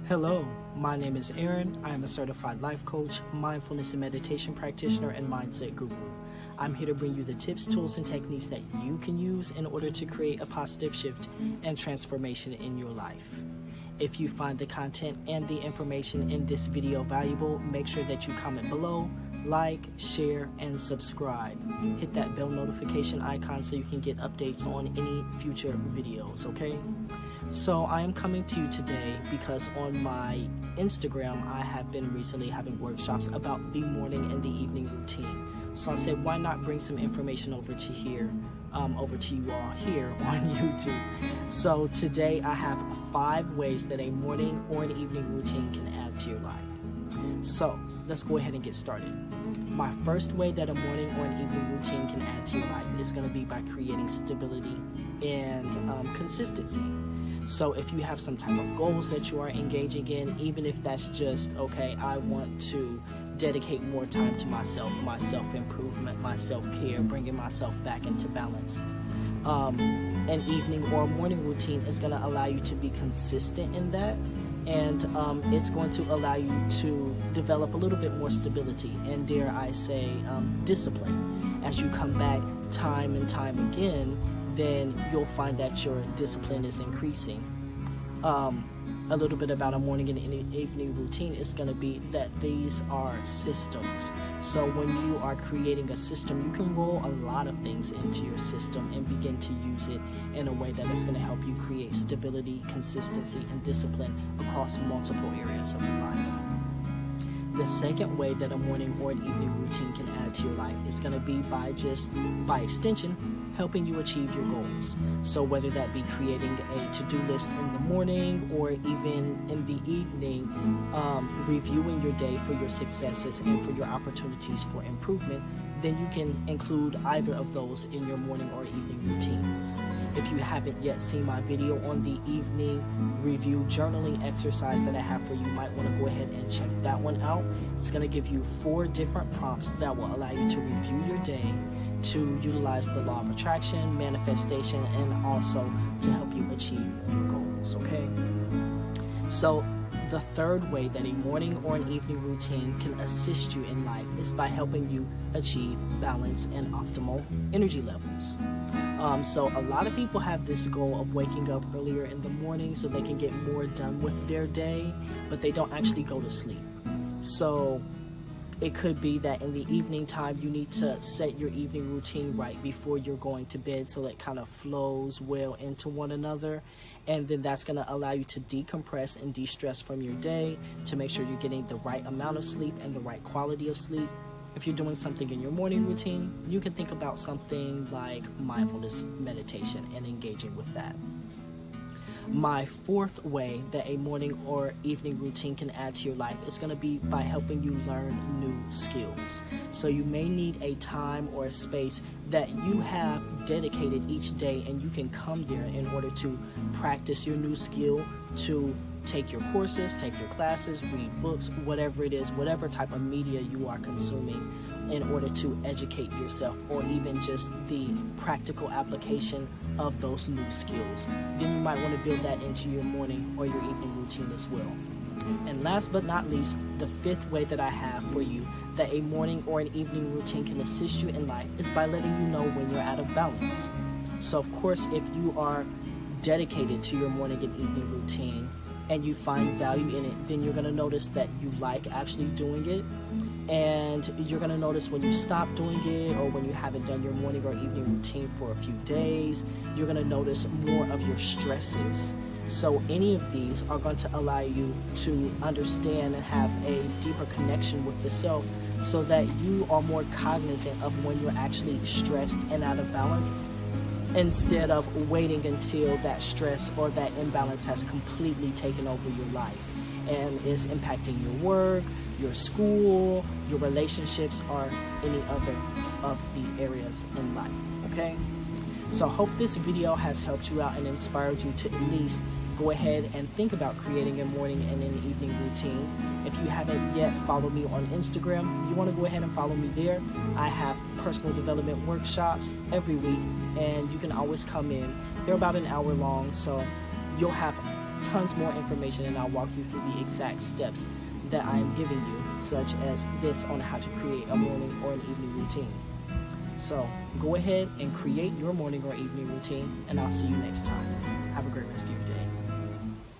Hello, my name is Aaron. I am a certified life coach, mindfulness and meditation practitioner, and mindset guru. I'm here to bring you the tips, tools, and techniques that you can use in order to create a positive shift and transformation in your life. If you find the content and the information in this video valuable, make sure that you comment below, like, share, and subscribe. Hit that bell notification icon so you can get updates on any future videos, okay? So I am coming to you today because on my Instagram, I have been recently having workshops about the morning and the evening routine. So I said, why not bring some information over to you all here on YouTube. So today I have 5 ways that a morning or an evening routine can add to your life. So let's go ahead and get started. My first way that a morning or an evening routine can add to your life is going to be by creating stability and consistency. So if you have some type of goals that you are engaging in, even if that's just, okay, I want to dedicate more time to myself, my self-improvement, my self-care, bringing myself back into balance. An evening or morning routine is going to allow you to be consistent in that, and it's going to allow you to develop a little bit more stability and, dare I say, discipline. As you come back time and time again, then you'll find that your discipline is increasing. A little bit about a morning and evening routine is going to be that these are systems. So when you are creating a system, you can roll a lot of things into your system and begin to use it in a way that is going to help you create stability, consistency, and discipline across multiple areas of your life. The second way that a morning or an evening routine can add to your life is going to be by extension, helping you achieve your goals. So whether that be creating a to-do list in the morning or even in the evening, reviewing your day for your successes and for your opportunities for improvement, then you can include either of those in your morning or evening routines. If you haven't yet seen my video on the evening review journaling exercise that I have for you, you might want to go ahead and check that one out. It's going to give you 4 different prompts that will allow you to review your day, to utilize the law of attraction, manifestation, and also to help you achieve your goals, okay? So the third way that a morning or an evening routine can assist you in life is by helping you achieve balance and optimal energy levels. So a lot of people have this goal of waking up earlier in the morning so they can get more done with their day, but they don't actually go to sleep. So it could be that in the evening time, you need to set your evening routine right before you're going to bed so it kind of flows well into one another. And then that's going to allow you to decompress and de-stress from your day to make sure you're getting the right amount of sleep and the right quality of sleep. If you're doing something in your morning routine, you can think about something like mindfulness meditation and engaging with that. My fourth way that a morning or evening routine can add to your life is going to be by helping you learn new skills. So you may need a time or a space that you have dedicated each day, and you can come there in order to practice your new skill, to take your courses, take your classes, read books, whatever it is, whatever type of media you are consuming in order to educate yourself, or even just the practical application of those new skills. Then you might want to build that into your morning or your evening routine as well. And last but not least, the 5th way that I have for you that a morning or an evening routine can assist you in life is by letting you know when you're out of balance. So of course, if you are dedicated to your morning and evening routine and you find value in it, then you're going to notice that you like actually doing it. And you're going to notice when you stop doing it, or when you haven't done your morning or evening routine for a few days, you're going to notice more of your stresses. So any of these are going to allow you to understand and have a deeper connection with the self, so that you are more cognizant of when you're actually stressed and out of balance, instead of waiting until that stress or that imbalance has completely taken over your life and is impacting your work, your school, your relationships, or any other of the areas in life, okay? So I hope this video has helped you out and inspired you to at least go ahead and think about creating a morning and an evening routine. If you haven't yet followed me on Instagram, you want to go ahead and follow me there. I have personal development workshops every week, and you can always come in. They're about an hour long, so you'll have tons more information, and I'll walk you through the exact steps that I am giving you, such as this on how to create a morning or an evening routine. So go ahead and create your morning or evening routine, and I'll see you next time. Have a great rest of your day.